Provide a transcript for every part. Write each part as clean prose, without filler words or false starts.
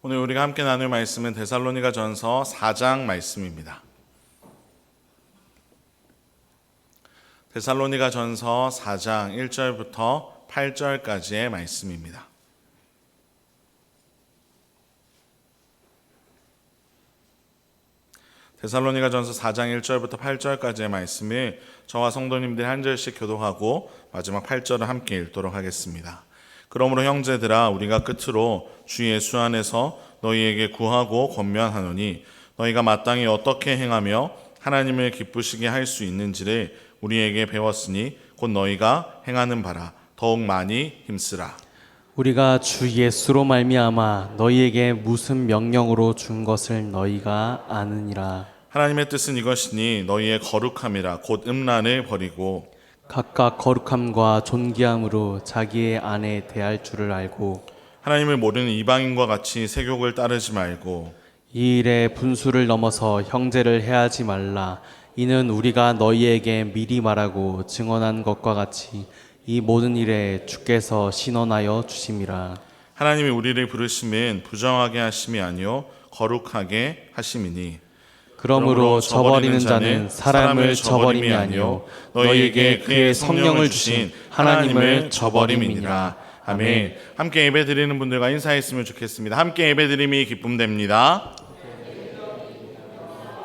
오늘 우리가 함께 나눌 말씀은 데살로니가 전서 4장 말씀입니다. 데살로니가 전서 4장 1절부터 8절까지의 말씀입니다. 데살로니가 전서 4장 1절부터 8절까지의 말씀을 저와 성도님들이 한 절씩 교독하고 마지막 8절을 함께 읽도록 하겠습니다. 그러므로 형제들아, 우리가 끝으로 주 예수 안에서 너희에게 구하고 권면하노니 너희가 마땅히 어떻게 행하며 하나님을 기쁘시게 할 수 있는지를 우리에게 배웠으니 곧 너희가 행하는 바라 더욱 많이 힘쓰라. 우리가 주 예수로 말미암아 너희에게 무슨 명령으로 준 것을 너희가 아느니라. 하나님의 뜻은 이것이니 너희의 거룩함이라 곧 음란을 버리고 각각 거룩함과 존귀함으로 자기의 아내 대할 줄을 알고 하나님을 모르는 이방인과 같이 세욕을 따르지 말고 이 일에 분수를 넘어서 형제를 해하지 말라. 이는 우리가 너희에게 미리 말하고 증언한 것과 같이 이 모든 일에 주께서 신원하여 주심이라. 하나님이 우리를 부르심은 부정하게 하심이 아니요 거룩하게 하심이니 그러므로 저버리는 자는 사람을 저버림이 아니요 너희에게 그의 성령을 주신 하나님을 저버림이니라. 아멘. 함께 예배드리는 분들과 인사했으면 좋겠습니다. 함께 예배드림이 기쁨됩니다.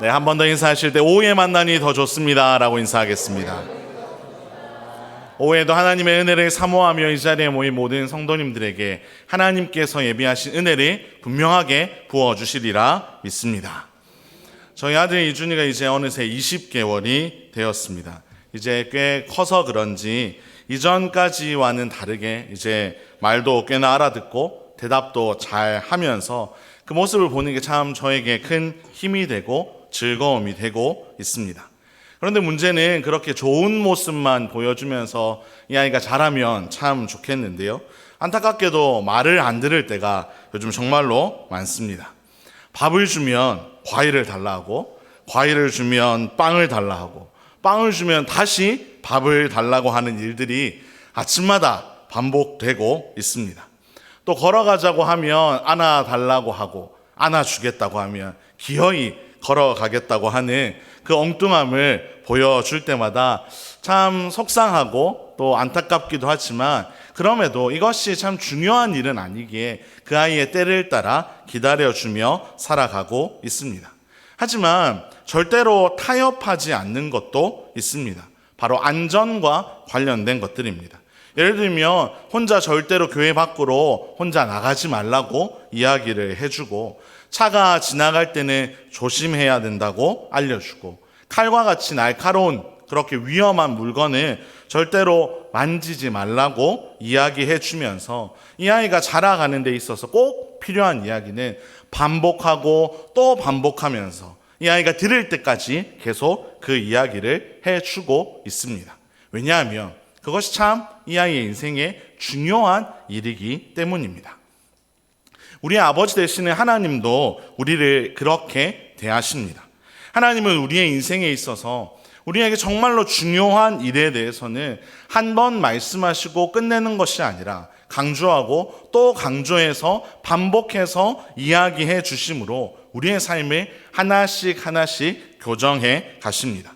네, 한 번 더 인사하실 때 오후에 만나니 더 좋습니다 라고 인사하겠습니다. 오후에도 하나님의 은혜를 사모하며 이 자리에 모인 모든 성도님들에게 하나님께서 예비하신 은혜를 분명하게 부어주시리라 믿습니다. 저희 아들 이준이가 이제 어느새 20개월이 되었습니다. 이제 꽤 커서 그런지 이전까지와는 다르게 이제 말도 꽤나 알아듣고 대답도 잘 하면서 그 모습을 보는 게 참 저에게 큰 힘이 되고 즐거움이 되고 있습니다. 그런데 문제는 그렇게 좋은 모습만 보여주면서 이 아이가 자라면 참 좋겠는데요. 안타깝게도 말을 안 들을 때가 요즘 정말로 많습니다. 밥을 주면 과일을 달라 하고, 과일을 주면 빵을 달라 하고, 빵을 주면 다시 밥을 달라고 하는 일들이 아침마다 반복되고 있습니다. 또 걸어가자고 하면 안아달라고 하고, 안아주겠다고 하면 기어이 걸어가겠다고 하는 그 엉뚱함을 보여줄 때마다 참 속상하고 또 안타깝기도 하지만, 그럼에도 이것이 참 중요한 일은 아니기에 그 아이의 때를 따라 기다려주며 살아가고 있습니다. 하지만 절대로 타협하지 않는 것도 있습니다. 바로 안전과 관련된 것들입니다. 예를 들면 혼자 절대로 교회 밖으로 혼자 나가지 말라고 이야기를 해주고, 차가 지나갈 때는 조심해야 된다고 알려주고, 칼과 같이 날카로운 그렇게 위험한 물건을 절대로 만지지 말라고 이야기해 주면서 이 아이가 자라가는 데 있어서 꼭 필요한 이야기는 반복하고 또 반복하면서 이 아이가 들을 때까지 계속 그 이야기를 해주고 있습니다. 왜냐하면 그것이 참 이 아이의 인생에 중요한 일이기 때문입니다. 우리 아버지 되시는 하나님도 우리를 그렇게 대하십니다. 하나님은 우리의 인생에 있어서 우리에게 정말로 중요한 일에 대해서는 한 번 말씀하시고 끝내는 것이 아니라 강조하고 또 강조해서 반복해서 이야기해 주심으로 우리의 삶을 하나씩 하나씩 교정해 가십니다.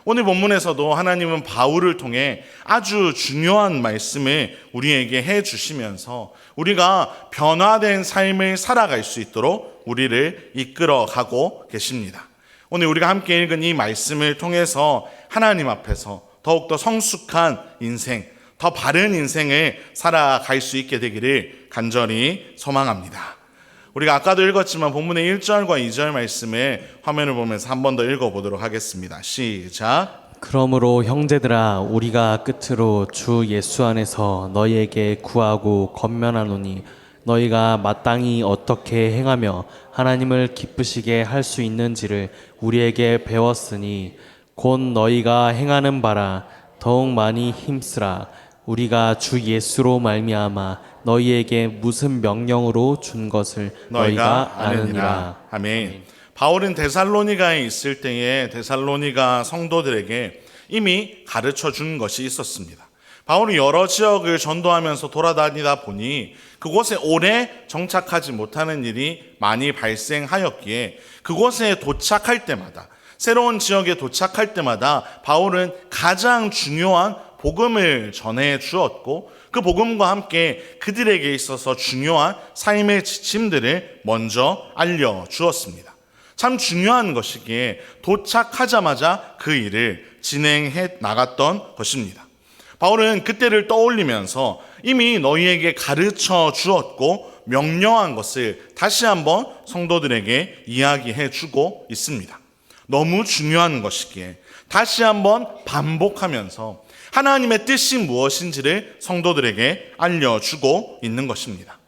오늘 본문에서도 하나님은 바울을 통해 아주 중요한 말씀을 우리에게 해 주시면서 우리가 변화된 삶을 살아갈 수 있도록 우리를 이끌어 가고 계십니다. 오늘 우리가 함께 읽은 이 말씀을 통해서 하나님 앞에서 더욱더 성숙한 인생, 더 바른 인생을 살아갈 수 있게 되기를 간절히 소망합니다. 우리가 아까도 읽었지만 본문의 1절과 2절 말씀을 화면을 보면서 한 번 더 읽어보도록 하겠습니다. 시작. 그러므로 형제들아, 우리가 끝으로 주 예수 안에서 너희에게 구하고 권면하노니 너희가 마땅히 어떻게 행하며 하나님을 기쁘시게 할 수 있는지를 우리에게 배웠으니 곧 너희가 행하는 바라 더욱 많이 힘쓰라. 우리가 주 예수로 말미암아 너희에게 무슨 명령으로 준 것을 너희가 아느니라. 아멘. 바울은 데살로니가에 있을 때에 데살로니가 성도들에게 이미 가르쳐 준 것이 있었습니다. 바울이 여러 지역을 전도하면서 돌아다니다 보니 그곳에 오래 정착하지 못하는 일이 많이 발생하였기에 그곳에 도착할 때마다, 새로운 지역에 도착할 때마다 바울은 가장 중요한 복음을 전해 주었고 그 복음과 함께 그들에게 있어서 중요한 삶의 지침들을 먼저 알려주었습니다. 참 중요한 것이기에 도착하자마자 그 일을 진행해 나갔던 것입니다. 바울은 그때를 떠올리면서 이미 너희에게 가르쳐 주었고 명령한 것을 다시 한번 성도들에게 이야기해 주고 있습니다. 너무 중요한 것이기에 다시 한번 반복하면서 하나님의 뜻이 무엇인지를 성도들에게 알려주고 있는 것입니다.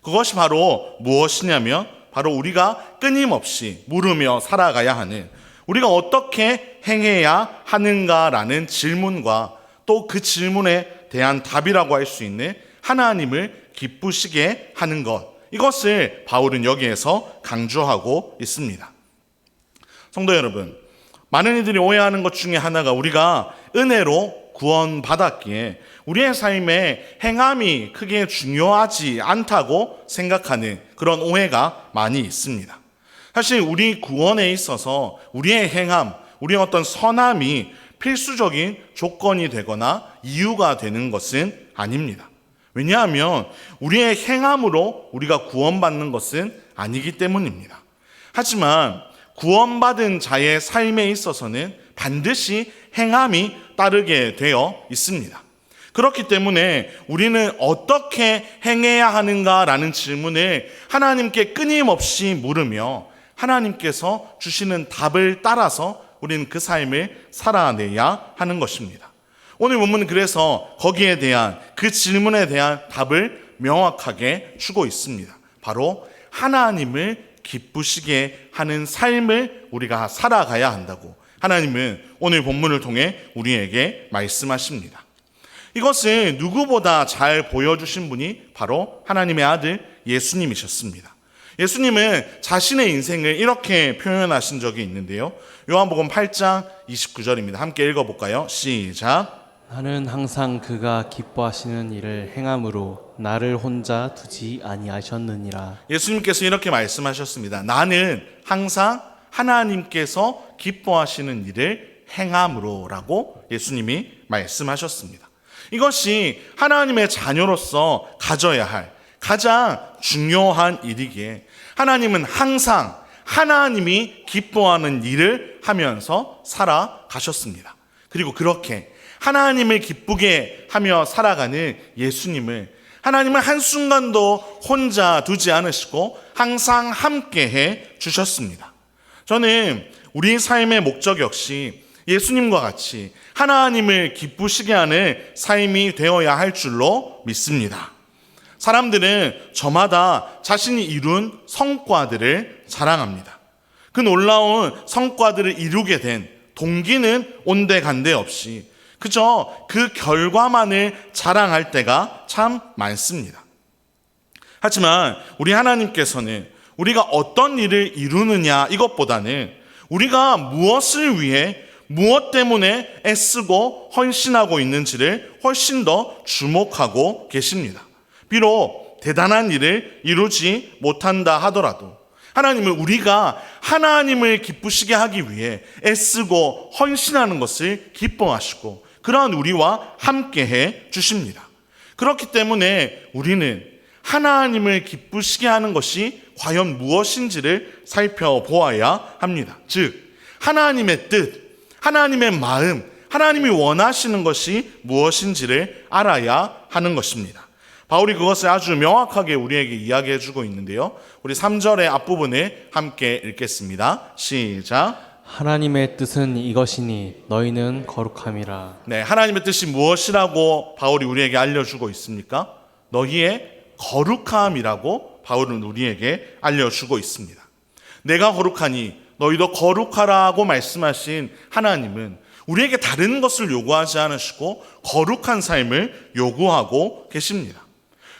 그것이 바로 무엇이냐면 바로 우리가 끊임없이 물으며 살아가야 하는, 우리가 어떻게 행해야 하는가라는 질문과 또 그 질문에 대한 답이라고 할 수 있는 하나님을 기쁘시게 하는 것, 이것을 바울은 여기에서 강조하고 있습니다. 성도 여러분, 많은 이들이 오해하는 것 중에 하나가 우리가 은혜로 구원받았기에 우리의 삶에 행함이 크게 중요하지 않다고 생각하는 그런 오해가 많이 있습니다. 사실 우리 구원에 있어서 우리의 행함, 우리의 어떤 선함이 필수적인 조건이 되거나 이유가 되는 것은 아닙니다. 왜냐하면 우리의 행함으로 우리가 구원받는 것은 아니기 때문입니다. 하지만 구원받은 자의 삶에 있어서는 반드시 행함이 따르게 되어 있습니다. 그렇기 때문에 우리는 어떻게 행해야 하는가라는 질문을 하나님께 끊임없이 물으며 하나님께서 주시는 답을 따라서 우리는 그 삶을 살아내야 하는 것입니다. 오늘 본문은 그래서 거기에 대한, 그 질문에 대한 답을 명확하게 주고 있습니다. 바로 하나님을 기쁘시게 하는 삶을 우리가 살아가야 한다고 하나님은 오늘 본문을 통해 우리에게 말씀하십니다. 이것을 누구보다 잘 보여주신 분이 바로 하나님의 아들 예수님이셨습니다. 예수님은 자신의 인생을 이렇게 표현하신 적이 있는데요. 요한복음 8장 29절입니다. 함께 읽어볼까요? 시작. 나는 항상 그가 기뻐하시는 일을 행함으로 나를 혼자 두지 아니하셨느니라. 예수님께서 이렇게 말씀하셨습니다. 나는 항상 하나님께서 기뻐하시는 일을 행함으로라고 예수님이 말씀하셨습니다. 이것이 하나님의 자녀로서 가져야 할 가장 중요한 일이기에 하나님은 항상 하나님이 기뻐하는 일을 하면서 살아가셨습니다. 그리고 그렇게 하나님을 기쁘게 하며 살아가는 예수님을 하나님은 한순간도 혼자 두지 않으시고 항상 함께해 주셨습니다. 저는 우리 삶의 목적 역시 예수님과 같이 하나님을 기쁘시게 하는 삶이 되어야 할 줄로 믿습니다. 사람들은 저마다 자신이 이룬 성과들을 자랑합니다. 그 놀라운 성과들을 이루게 된 동기는 온데간데 없이 그저 그 결과만을 자랑할 때가 참 많습니다. 하지만 우리 하나님께서는 우리가 어떤 일을 이루느냐 이것보다는 우리가 무엇을 위해 무엇 때문에 애쓰고 헌신하고 있는지를 훨씬 더 주목하고 계십니다. 비록 대단한 일을 이루지 못한다 하더라도 하나님은 우리가 하나님을 기쁘시게 하기 위해 애쓰고 헌신하는 것을 기뻐하시고 그러한 우리와 함께해 주십니다. 그렇기 때문에 우리는 하나님을 기쁘시게 하는 것이 과연 무엇인지를 살펴보아야 합니다. 즉 하나님의 뜻, 하나님의 마음, 하나님이 원하시는 것이 무엇인지를 알아야 하는 것입니다. 바울이 그것을 아주 명확하게 우리에게 이야기해 주고 있는데요. 우리 3절의 앞부분을 함께 읽겠습니다. 시작. 하나님의 뜻은 이것이니 너희는 거룩함이라. 네, 하나님의 뜻이 무엇이라고 바울이 우리에게 알려주고 있습니까? 너희의 거룩함이라고 바울은 우리에게 알려주고 있습니다. 내가 거룩하니 너희도 거룩하라고 말씀하신 하나님은 우리에게 다른 것을 요구하지 않으시고 거룩한 삶을 요구하고 계십니다.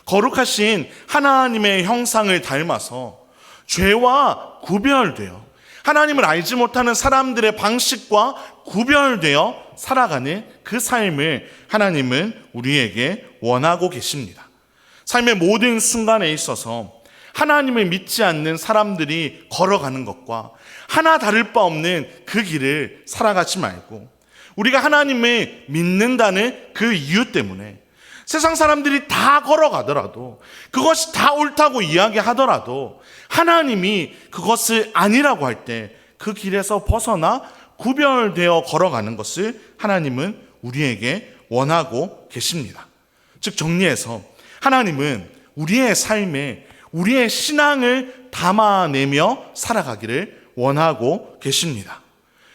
거룩하신 하나님의 형상을 닮아서 죄와 구별되어 하나님을 알지 못하는 사람들의 방식과 구별되어 살아가는 그 삶을 하나님은 우리에게 원하고 계십니다. 삶의 모든 순간에 있어서 하나님을 믿지 않는 사람들이 걸어가는 것과 하나 다를 바 없는 그 길을 살아가지 말고, 우리가 하나님을 믿는다는 그 이유 때문에 세상 사람들이 다 걸어가더라도, 그것이 다 옳다고 이야기하더라도 하나님이 그것을 아니라고 할 때 그 길에서 벗어나 구별되어 걸어가는 것을 하나님은 우리에게 원하고 계십니다. 즉 정리해서 하나님은 우리의 삶에 우리의 신앙을 담아내며 살아가기를 원하고 계십니다.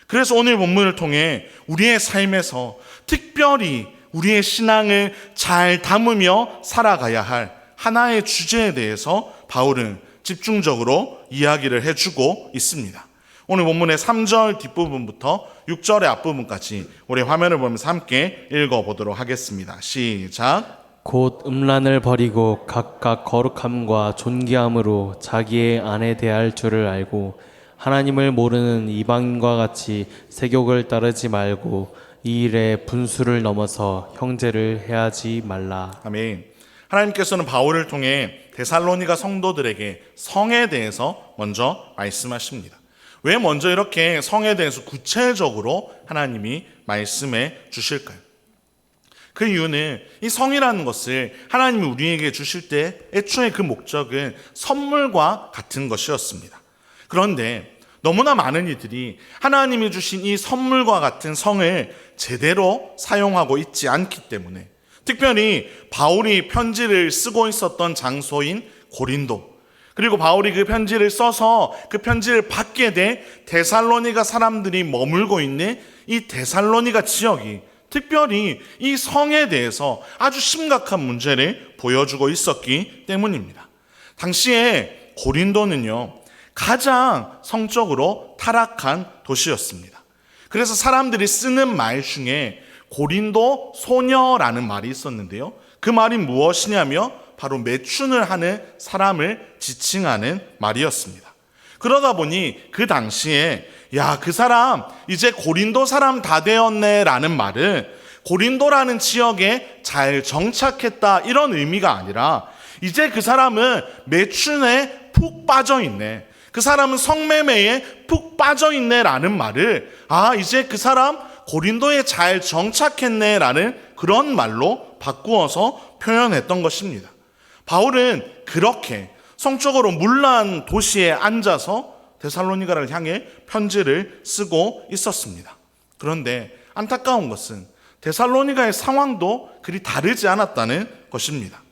그래서 오늘 본문을 통해 우리의 삶에서 특별히 우리의 신앙을 잘 담으며 살아가야 할 하나의 주제에 대해서 바울은 집중적으로 이야기를 해주고 있습니다. 오늘 본문의 3절 뒷부분부터 6절의 앞부분까지 우리 화면을 보면서 함께 읽어보도록 하겠습니다. 시작. 곧 음란을 버리고 각각 거룩함과 존귀함으로 자기의 아내 대할 줄을 알고 하나님을 모르는 이방인과 같이 세욕을 따르지 말고 이 일에 분수를 넘어서 형제를 해하지 말라. 아멘. 하나님께서는 바울을 통해 데살로니가 성도들에게 성에 대해서 먼저 말씀하십니다. 왜 먼저 이렇게 성에 대해서 구체적으로 하나님이 말씀해 주실까요? 그 이유는 이 성이라는 것을 하나님이 우리에게 주실 때 애초에 그 목적은 선물과 같은 것이었습니다. 그런데 너무나 많은 이들이 하나님이 주신 이 선물과 같은 성을 제대로 사용하고 있지 않기 때문에, 특별히 바울이 편지를 쓰고 있었던 장소인 고린도, 그리고 바울이 그 편지를 써서 그 편지를 받게 된 데살로니가 사람들이 머물고 있는 이 데살로니가 지역이 특별히 이 성에 대해서 아주 심각한 문제를 보여주고 있었기 때문입니다. 당시에 고린도는요, 가장 성적으로 타락한 도시였습니다. 그래서 사람들이 쓰는 말 중에 고린도 소녀라는 말이 있었는데요, 그 말이 무엇이냐며 바로 매춘을 하는 사람을 지칭하는 말이었습니다. 그러다 보니 그 당시에 야, 그 사람 이제 고린도 사람 다 되었네 라는 말은 고린도라는 지역에 잘 정착했다 이런 의미가 아니라, 이제 그 사람은 매춘에 푹 빠져있네, 그 사람은 성매매에 푹 빠져있네 라는 말을, 아, 이제 그 사람 고린도에 잘 정착했네 라는 그런 말로 바꾸어서 표현했던 것입니다. 바울은 그렇게 성적으로 문란 도시에 앉아서 데살로니가를 향해 편지를 쓰고 있었습니다. 그런데 안타까운 것은 데살로니가의 상황도 그리 다르지 않았다는 것입니다.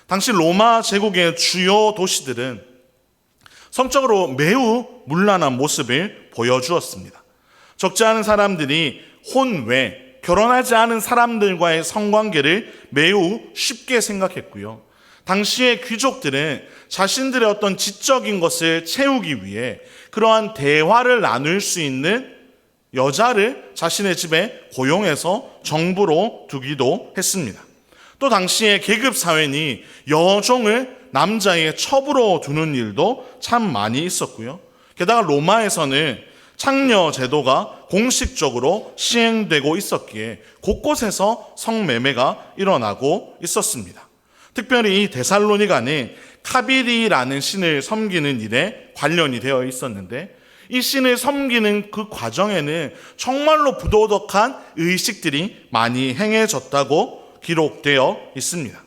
당시 로마 제국의 주요 도시들은 성적으로 매우 문란한 모습을 보여주었습니다. 적지 않은 사람들이 혼외, 결혼하지 않은 사람들과의 성관계를 매우 쉽게 생각했고요. 당시의 귀족들은 자신들의 어떤 지적인 것을 채우기 위해 그러한 대화를 나눌 수 있는 여자를 자신의 집에 고용해서 정부로 두기도 했습니다. 또 당시의 계급사회니 여종을 남자의 첩으로 두는 일도 참 많이 있었고요. 게다가 로마에서는 창녀 제도가 공식적으로 시행되고 있었기에 곳곳에서 성매매가 일어나고 있었습니다. 특별히 이 데살로니가는 카비리라는 신을 섬기는 일에 관련이 되어 있었는데, 이 신을 섬기는 그 과정에는 정말로 부도덕한 의식들이 많이 행해졌다고 기록되어 있습니다.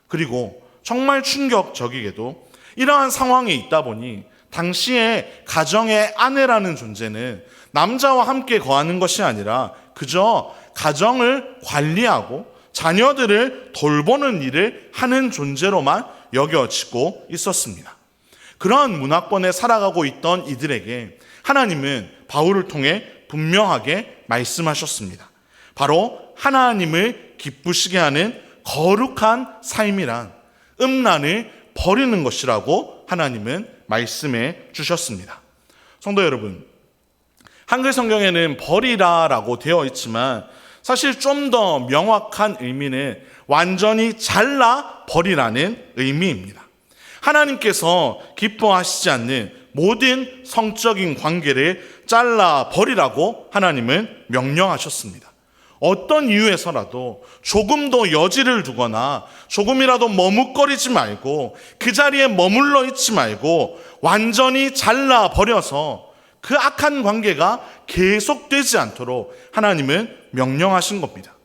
그리고 정말 충격적이게도 이러한 상황에 있다 보니 당시에 가정의 아내라는 존재는 남자와 함께 거하는 것이 아니라 그저 가정을 관리하고 자녀들을 돌보는 일을 하는 존재로만 여겨지고 있었습니다. 그러한 문화권에 살아가고 있던 이들에게 하나님은 바울을 통해 분명하게 말씀하셨습니다. 바로 하나님을 기쁘시게 하는 거룩한 삶이란 음란을 버리는 것이라고 하나님은 말씀해 주셨습니다. 성도 여러분, 한글 성경에는 버리라라고 되어 있지만 사실 좀 더 명확한 의미는 완전히 잘라 버리라는 의미입니다. 하나님께서 기뻐하시지 않는 모든 성적인 관계를 잘라버리라고 하나님은 명령하셨습니다. 어떤 이유에서라도 조금도 여지를 두거나 조금이라도 머뭇거리지 말고 그 자리에 머물러 있지 말고 완전히 잘라버려서 그 악한 관계가 계속되지 않도록 하나님은 명령하신 겁니다.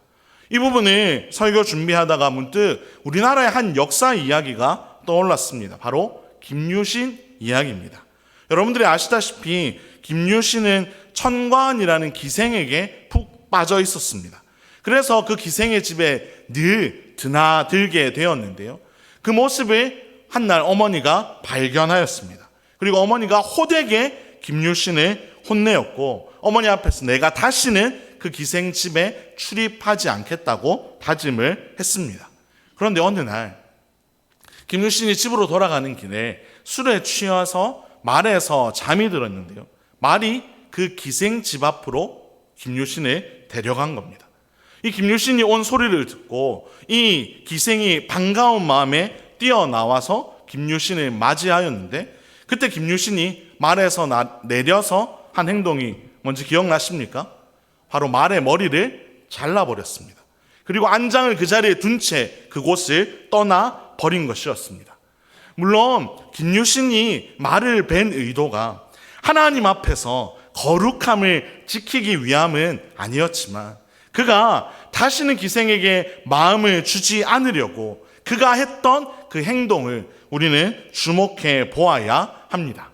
이 부분을 설교 준비하다가 문득 우리나라의 한 역사 이야기가 떠올랐습니다. 바로 김유신 이야기입니다. 여러분들이 아시다시피 김유신은 천관이라는 기생에게 푹 빠져 있었습니다. 그래서 그 기생의 집에 늘 드나들게 되었는데요. 그 모습을 한날 어머니가 발견하였습니다. 그리고 어머니가 호되게 김유신을 혼내었고 어머니 앞에서 내가 다시는 그 기생 집에 출입하지 않겠다고 다짐을 했습니다. 그런데 어느 날 김유신이 집으로 돌아가는 길에 술에 취해서 말에서 잠이 들었는데요. 말이 그 기생 집 앞으로 김유신을 데려간 겁니다. 이 김유신이 온 소리를 듣고 이 기생이 반가운 마음에 뛰어나와서 김유신을 맞이하였는데 그때 김유신이 말에서 내려서 한 행동이 뭔지 기억나십니까? 바로 말의 머리를 잘라버렸습니다. 그리고 안장을 그 자리에 둔 채 그곳을 떠나버린 것이었습니다. 물론 김유신이 말을 벤 의도가 하나님 앞에서 거룩함을 지키기 위함은 아니었지만 그가 다시는 기생에게 마음을 주지 않으려고 그가 했던 그 행동을 우리는 주목해 보아야 합니다.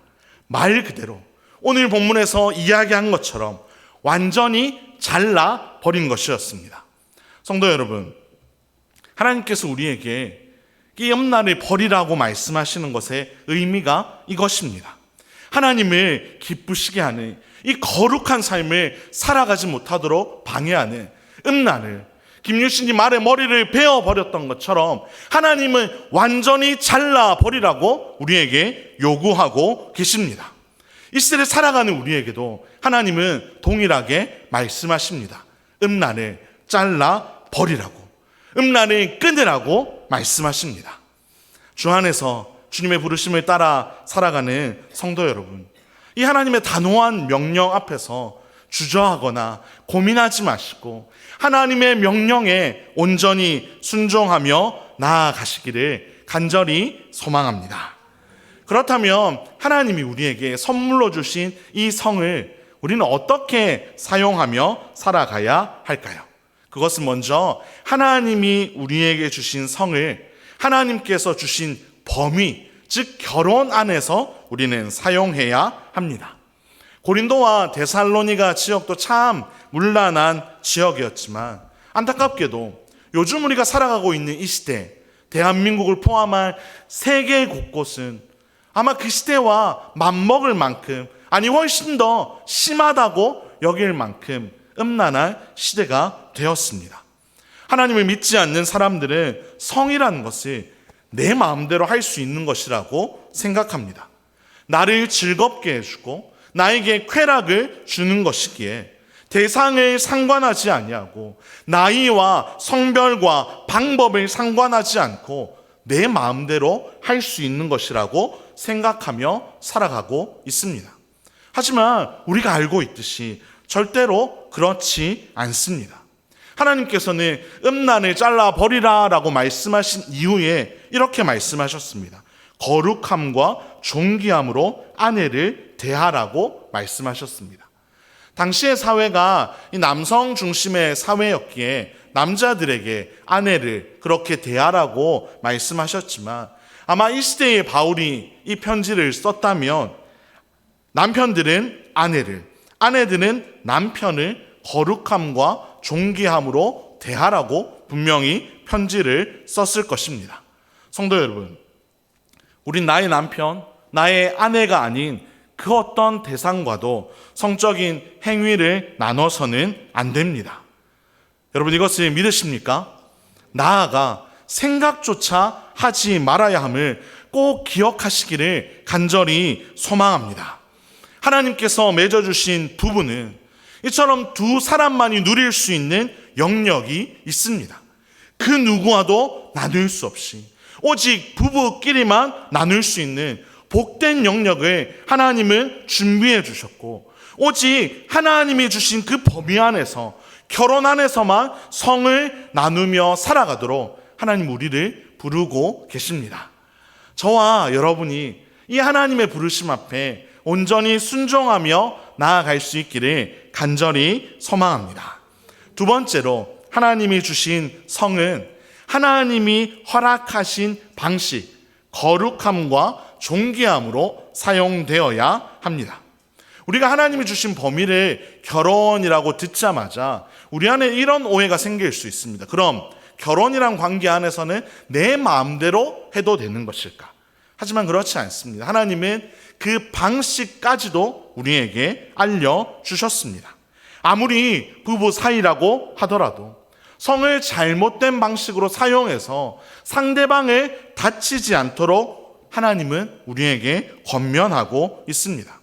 말 그대로 오늘 본문에서 이야기한 것처럼 완전히 잘라버린 것이었습니다. 성도 여러분, 하나님께서 우리에게 이 염라를 버리라고 말씀하시는 것의 의미가 이것입니다. 하나님을 기쁘시게 하는 이 거룩한 삶을 살아가지 못하도록 방해하는 음란을 김유신이 말의 머리를 베어버렸던 것처럼 하나님은 완전히 잘라버리라고 우리에게 요구하고 계십니다. 이 시대를 살아가는 우리에게도 하나님은 동일하게 말씀하십니다. 음란을 잘라버리라고, 음란을 끊으라고 말씀하십니다. 주 안에서 주님의 부르심을 따라 살아가는 성도 여러분, 이 하나님의 단호한 명령 앞에서 주저하거나 고민하지 마시고 하나님의 명령에 온전히 순종하며 나아가시기를 간절히 소망합니다. 그렇다면 하나님이 우리에게 선물로 주신 이 성을 우리는 어떻게 사용하며 살아가야 할까요? 그것은 먼저 하나님이 우리에게 주신 성을 하나님께서 주신 범위, 즉 결혼 안에서 우리는 사용해야 합니다. 고린도와 데살로니가 지역도 참 문란한 지역이었지만 안타깝게도 요즘 우리가 살아가고 있는 이 시대, 대한민국을 포함한 세계 곳곳은 아마 그 시대와 맞먹을 만큼, 아니 훨씬 더 심하다고 여길 만큼 음란한 시대가 되었습니다. 하나님을 믿지 않는 사람들은 성이라는 것을 내 마음대로 할 수 있는 것이라고 생각합니다. 나를 즐겁게 해주고 나에게 쾌락을 주는 것이기에 대상을 상관하지 아니하고 나이와 성별과 방법을 상관하지 않고 내 마음대로 할 수 있는 것이라고 생각하며 살아가고 있습니다. 하지만 우리가 알고 있듯이 절대로 그렇지 않습니다. 하나님께서는 음란을 잘라버리라 라고 말씀하신 이후에 이렇게 말씀하셨습니다. 거룩함과 존귀함으로 아내를 대하라고 말씀하셨습니다. 당시의 사회가 이 남성 중심의 사회였기에 남자들에게 아내를 그렇게 대하라고 말씀하셨지만 아마 이 시대의 바울이 이 편지를 썼다면 남편들은 아내를, 아내들은 남편을 거룩함과 존귀함으로 대하라고 분명히 편지를 썼을 것입니다. 성도 여러분, 우린 나의 남편, 나의 아내가 아닌 그 어떤 대상과도 성적인 행위를 나눠서는 안 됩니다. 여러분 이것을 믿으십니까? 나아가 생각조차 하지 말아야 함을 꼭 기억하시기를 간절히 소망합니다. 하나님께서 맺어주신 부부는 이처럼 두 사람만이 누릴 수 있는 영역이 있습니다. 그 누구와도 나눌 수 없이 오직 부부끼리만 나눌 수 있는 복된 영역을 하나님은 준비해 주셨고, 오직 하나님이 주신 그 범위 안에서, 결혼 안에서만 성을 나누며 살아가도록 하나님 우리를 부르고 계십니다. 저와 여러분이 이 하나님의 부르심 앞에 온전히 순종하며 나아갈 수 있기를 간절히 소망합니다. 두 번째로, 하나님이 주신 성은 하나님이 허락하신 방식, 거룩함과 존귀함으로 사용되어야 합니다. 우리가 하나님이 주신 범위를 결혼이라고 듣자마자 우리 안에 이런 오해가 생길 수 있습니다. 그럼 결혼이란 관계 안에서는 내 마음대로 해도 되는 것일까? 하지만 그렇지 않습니다. 하나님은 그 방식까지도 우리에게 알려주셨습니다. 아무리 부부 사이라고 하더라도 성을 잘못된 방식으로 사용해서 상대방을 다치지 않도록 하나님은 우리에게 권면하고 있습니다.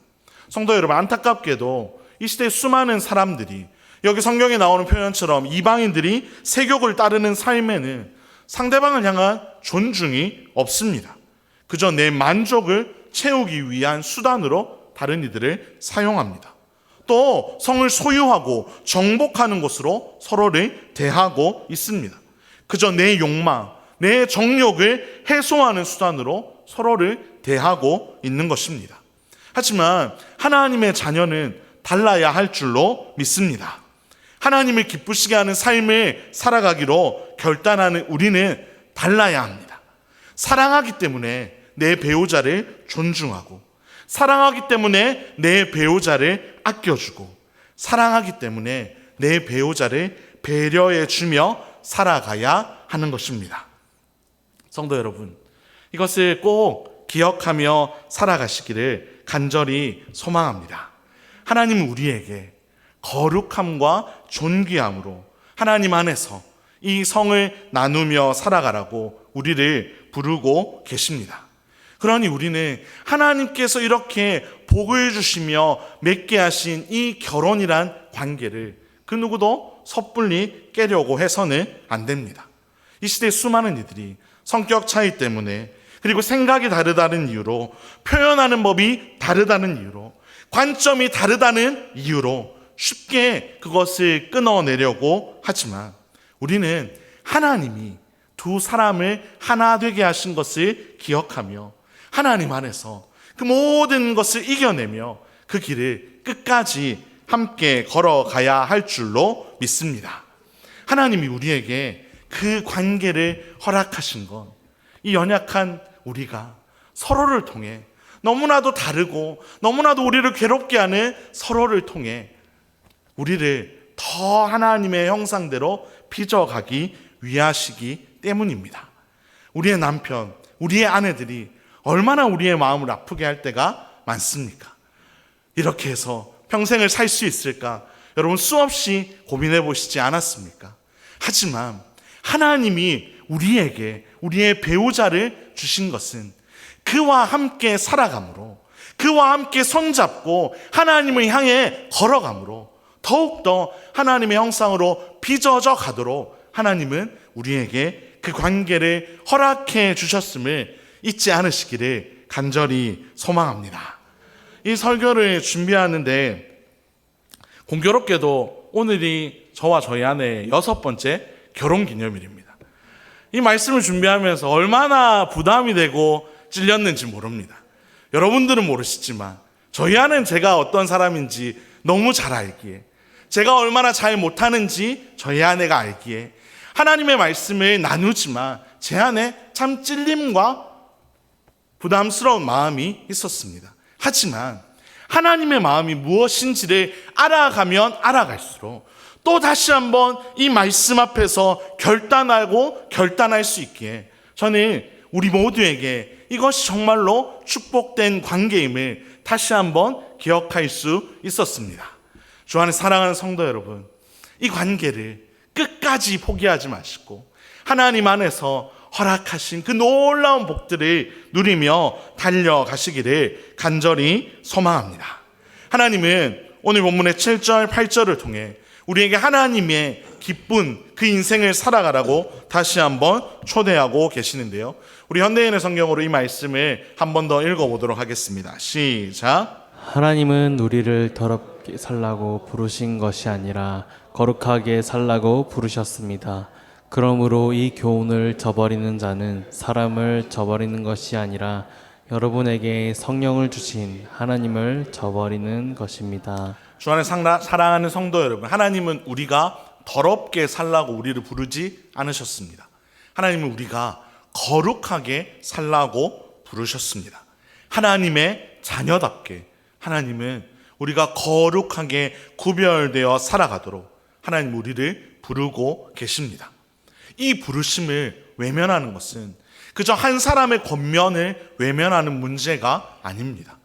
성도 여러분, 안타깝게도 이 시대의 수많은 사람들이 여기 성경에 나오는 표현처럼 이방인들이 세욕을 따르는 삶에는 상대방을 향한 존중이 없습니다. 그저 내 만족을 채우기 위한 수단으로 다른 이들을 사용합니다. 또 성을 소유하고 정복하는 것으로 서로를 대하고 있습니다. 그저 내 욕망, 내 정욕을 해소하는 수단으로 서로를 대하고 있는 것입니다. 하지만 하나님의 자녀는 달라야 할 줄로 믿습니다. 하나님을 기쁘시게 하는 삶을 살아가기로 결단하는 우리는 달라야 합니다. 사랑하기 때문에 내 배우자를 존중하고, 사랑하기 때문에 내 배우자를 아껴주고, 사랑하기 때문에 내 배우자를 배려해 주며 살아가야 하는 것입니다. 성도 여러분, 이것을 꼭 기억하며 살아가시기를 간절히 소망합니다. 하나님은 우리에게 거룩함과 존귀함으로 하나님 안에서 이 성을 나누며 살아가라고 우리를 부르고 계십니다. 그러니 우리는 하나님께서 이렇게 복을 주시며 맺게 하신 이 결혼이란 관계를 그 누구도 섣불리 깨려고 해서는 안 됩니다. 이 시대의 수많은 이들이 성격 차이 때문에, 그리고 생각이 다르다는 이유로, 표현하는 법이 다르다는 이유로, 관점이 다르다는 이유로 쉽게 그것을 끊어내려고 하지만, 우리는 하나님이 두 사람을 하나 되게 하신 것을 기억하며 하나님 안에서 그 모든 것을 이겨내며 그 길을 끝까지 함께 걸어가야 할 줄로 믿습니다. 하나님이 우리에게 그 관계를 허락하신 건 이 연약한 우리가 서로를 통해, 너무나도 다르고 너무나도 우리를 괴롭게 하는 서로를 통해 우리를 더 하나님의 형상대로 빚어가기 위하시기 때문입니다. 우리의 남편, 우리의 아내들이 얼마나 우리의 마음을 아프게 할 때가 많습니까? 이렇게 해서 평생을 살 수 있을까? 여러분 수없이 고민해 보시지 않았습니까? 하지만 하나님이 우리에게 우리의 배우자를 주신 것은 그와 함께 살아감으로, 그와 함께 손잡고 하나님을 향해 걸어감으로 더욱더 하나님의 형상으로 빚어져 가도록 하나님은 우리에게 그 관계를 허락해 주셨음을 잊지 않으시기를 간절히 소망합니다. 이 설교를 준비하는데 공교롭게도 오늘이 저와 저희 아내의 6번째 결혼기념일입니다. 이 말씀을 준비하면서 얼마나 부담이 되고 찔렸는지 모릅니다. 여러분들은 모르시지만 저희 아내는 제가 어떤 사람인지 너무 잘 알기에, 제가 얼마나 잘 못하는지 저희 아내가 알기에 하나님의 말씀을 나누지만 제 안에 참 찔림과 부담스러운 마음이 있었습니다. 하지만 하나님의 마음이 무엇인지를 알아가면 알아갈수록 또 다시 한번 이 말씀 앞에서 결단할 수 있기에 저는 우리 모두에게 이것이 정말로 축복된 관계임을 다시 한번 기억할 수 있었습니다. 주 안에 사랑하는 성도 여러분, 이 관계를 끝까지 포기하지 마시고 하나님 안에서 허락하신 그 놀라운 복들을 누리며 달려가시기를 간절히 소망합니다. 하나님은 오늘 본문의 7절, 8절을 통해 우리에게 하나님의 기쁜 그 인생을 살아가라고 다시 한번 초대하고 계시는데요. 우리 현대인의 성경으로 이 말씀을 한 번 더 읽어보도록 하겠습니다. 시작. 하나님은 우리를 더럽게 살라고 부르신 것이 아니라 거룩하게 살라고 부르셨습니다. 그러므로 이 교훈을 저버리는 자는 사람을 저버리는 것이 아니라 여러분에게 성령을 주신 하나님을 저버리는 것입니다. 주 안에 사랑하는 성도 여러분, 하나님은 우리가 더럽게 살라고 우리를 부르지 않으셨습니다. 하나님은 우리가 거룩하게 살라고 부르셨습니다. 하나님의 자녀답게 하나님은 우리가 거룩하게 구별되어 살아가도록 하나님 우리를 부르고 계십니다. 이 부르심을 외면하는 것은 그저 한 사람의 권면을 외면하는 문제가 아닙니다.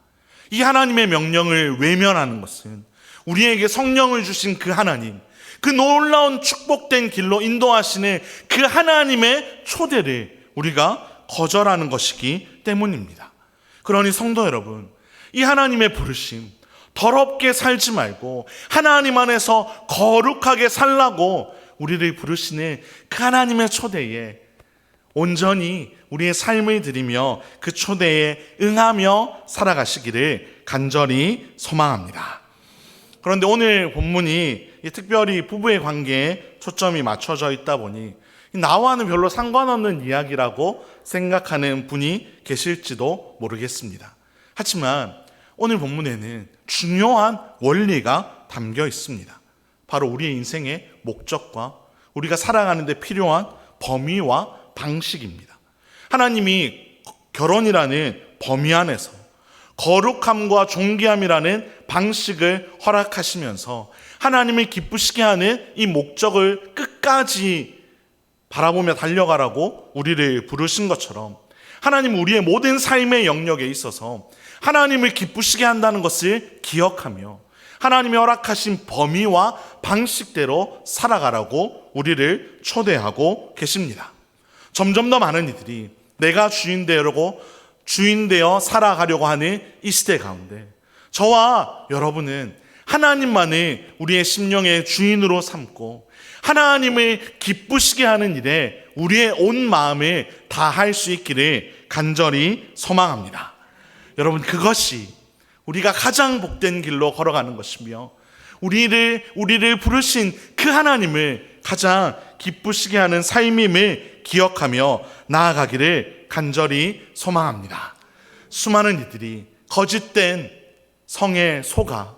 이 하나님의 명령을 외면하는 것은 우리에게 성령을 주신 그 하나님, 그 놀라운 축복된 길로 인도하시는 그 하나님의 초대를 우리가 거절하는 것이기 때문입니다. 그러니 성도 여러분, 이 하나님의 부르심, 더럽게 살지 말고 하나님 안에서 거룩하게 살라고 우리를 부르시는 그 하나님의 초대에 온전히 우리의 삶을 드리며 그 초대에 응하며 살아가시기를 간절히 소망합니다. 그런데 오늘 본문이 특별히 부부의 관계에 초점이 맞춰져 있다 보니 나와는 별로 상관없는 이야기라고 생각하는 분이 계실지도 모르겠습니다. 하지만 오늘 본문에는 중요한 원리가 담겨 있습니다. 바로 우리의 인생의 목적과 우리가 살아가는 데 필요한 범위와 방식입니다. 하나님이 결혼이라는 범위 안에서 거룩함과 존귀함이라는 방식을 허락하시면서 하나님을 기쁘시게 하는 이 목적을 끝까지 바라보며 달려가라고 우리를 부르신 것처럼 하나님 우리의 모든 삶의 영역에 있어서 하나님을 기쁘시게 한다는 것을 기억하며 하나님이 허락하신 범위와 방식대로 살아가라고 우리를 초대하고 계십니다. 점점 더 많은 이들이 내가 주인되어 살아가려고 하는 이 시대 가운데 저와 여러분은 하나님만을 우리의 심령의 주인으로 삼고 하나님을 기쁘시게 하는 일에 우리의 온 마음을 다할 수 있기를 간절히 소망합니다. 여러분, 그것이 우리가 가장 복된 길로 걸어가는 것이며 우리를 부르신 그 하나님을 가장 기쁘시게 하는 삶임을 기억하며 나아가기를 간절히 소망합니다. 수많은 이들이 거짓된 성에 속아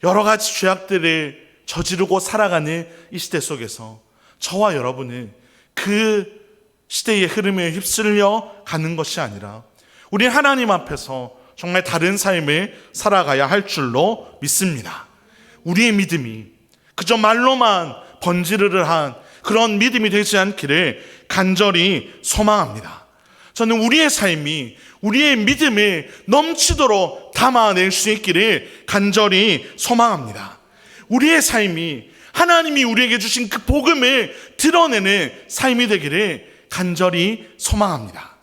여러 가지 죄악들을 저지르고 살아가는 이 시대 속에서 저와 여러분은 그 시대의 흐름에 휩쓸려 가는 것이 아니라 우리 하나님 앞에서 정말 다른 삶을 살아가야 할 줄로 믿습니다. 우리의 믿음이 그저 말로만 번지르르한 그런 믿음이 되지 않기를 간절히 소망합니다. 저는 우리의 삶이 우리의 믿음을 넘치도록 담아낼 수 있기를 간절히 소망합니다. 우리의 삶이 하나님이 우리에게 주신 그 복음을 드러내는 삶이 되기를 간절히 소망합니다.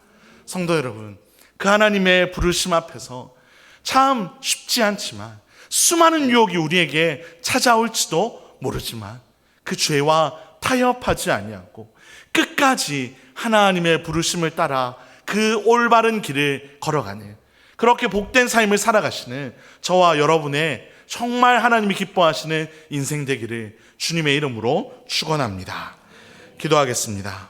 성도 여러분, 그 하나님의 부르심 앞에서 참 쉽지 않지만 수많은 유혹이 우리에게 찾아올지도 모르지만 그 죄와 타협하지 아니하고 끝까지 하나님의 부르심을 따라 그 올바른 길을 걸어가는 그렇게 복된 삶을 살아가시는 저와 여러분의 정말 하나님이 기뻐하시는 인생 되기를 주님의 이름으로 축원합니다. 기도하겠습니다.